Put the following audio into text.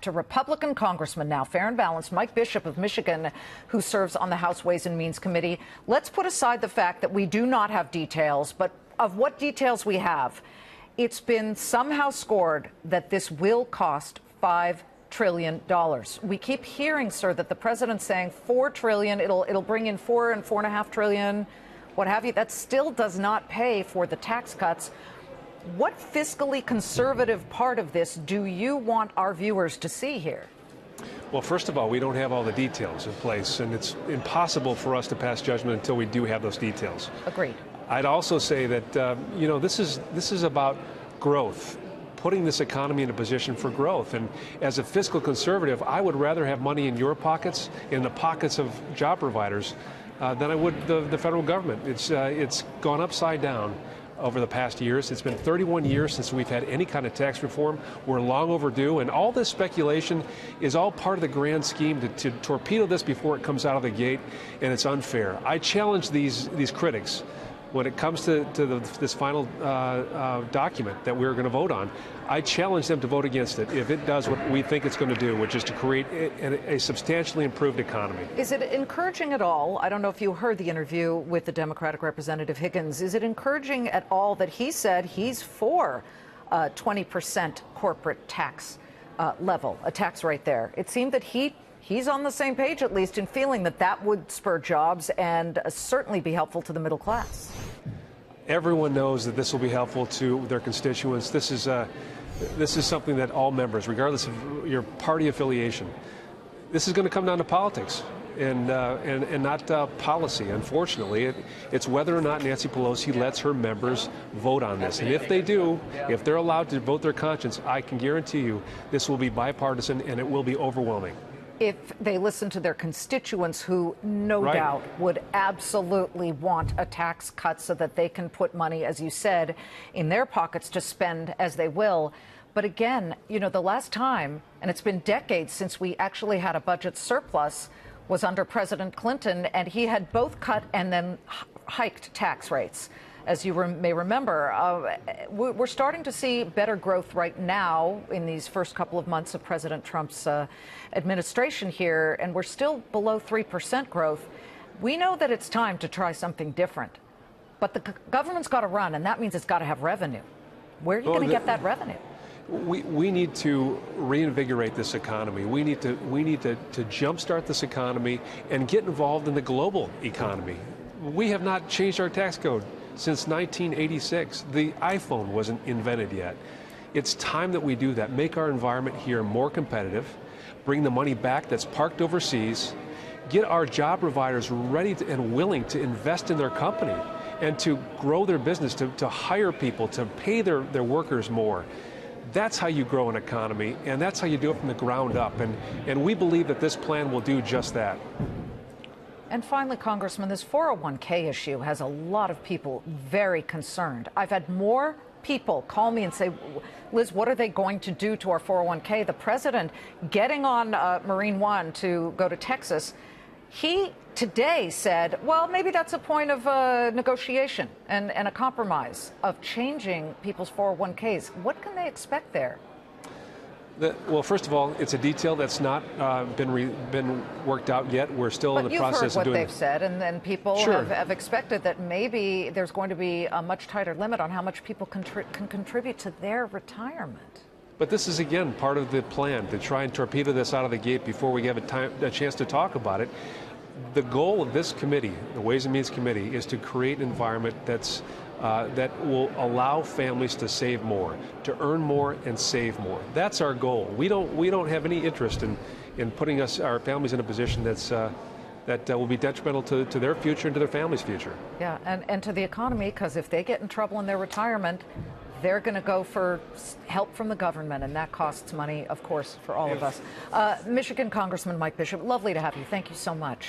to Republican Congressman, now fair and balanced, Mike Bishop of Michigan, who serves on the House Ways and Means Committee. Let's put aside the fact that we do not have details, but of what details we have, it's been somehow scored that this will cost $5 trillion. We keep hearing, sir, that the president's saying $4 trillion. It'll bring in $4 and $4.5 trillion, what have you. That still does not pay for the tax cuts. What fiscally conservative part of this do you want our viewers to see here? Well, first of all, we don't have all the details in place, and it's impossible for us to pass judgment until we do have those details. Agreed. I'd also say that, this is about growth, putting this economy in a position for growth. And as a fiscal conservative, I would rather have money in your pockets, in the pockets of job providers, than I would the federal government. It's gone upside down over the past years. It's been 31 years since we've had any kind of tax reform. We're long overdue, and all this speculation is all part of the grand scheme to torpedo this before it comes out of the gate, and it's unfair. I challenge these critics when it comes to this final document that we're going to vote on. I challenge them to vote against it if it does what we think it's going to do, which is to create a substantially improved economy. Is it encouraging at all? I don't know if you heard the interview with the Democratic Representative Higgins. Is it encouraging at all that he said he's for 20% corporate tax level, a tax rate there? It seemed that he's on the same page, at least, in feeling that that would spur jobs and certainly be helpful to the middle class. Everyone knows that this will be helpful to their constituents. This is something that all members, regardless of your party affiliation, this is going to come down to politics and not policy. Unfortunately, it's whether or not Nancy Pelosi lets her members vote on this. And if they do, if they're allowed to vote their conscience, I can guarantee you this will be bipartisan and it will be overwhelming. If they listen to their constituents who no doubt would absolutely want a tax cut so that they can put money, as you said, in their pockets to spend as they will. But again, the last time, and it's been decades since we actually had a budget surplus, was under President Clinton, and he had both cut and then hiked tax rates. As you may remember, we're starting to see better growth right now in these first couple of months of President Trump's administration here, and we're still below 3% growth. We know that it's time to try something different, but the government's got to run, and that means it's got to have revenue. Where are you going to get that revenue? We need to reinvigorate this economy. We need to jumpstart this economy and get involved in the global economy. We have not changed our tax code since 1986. The iPhone wasn't invented yet. It's time that we do that, make our environment here more competitive, bring the money back that's parked overseas, get our job providers ready and willing to invest in their company and to grow their business, to hire people, to pay their workers more. That's how you grow an economy, and that's how you do it from the ground up. And we believe that this plan will do just that. And finally, Congressman, this 401k issue has a lot of people very concerned. I've had more people call me and say, Liz, what are they going to do to our 401k? The president getting on Marine One to go to Texas, he today said, well, maybe that's a point of negotiation and a compromise of changing people's 401ks. What can they expect there? Well, first of all, it's a detail that's not been worked out yet. We're still in the process of doing it. But you've heard what they've said, and then people have expected that maybe there's going to be a much tighter limit on how much people can contribute to their retirement. But this is, again, part of the plan to try and torpedo this out of the gate before we have a chance to talk about it. The goal of this committee, the Ways and Means Committee, is to create an environment that will allow families to save more, to earn more and save more. That's our goal. We don't have any interest in putting our families in a position that will be detrimental to their future and to their family's future. Yeah, and to the economy, because if they get in trouble in their retirement, they're going to go for help from the government, and that costs money, of course, for all of us. Michigan Congressman Mike Bishop, lovely to have you. Thank you so much.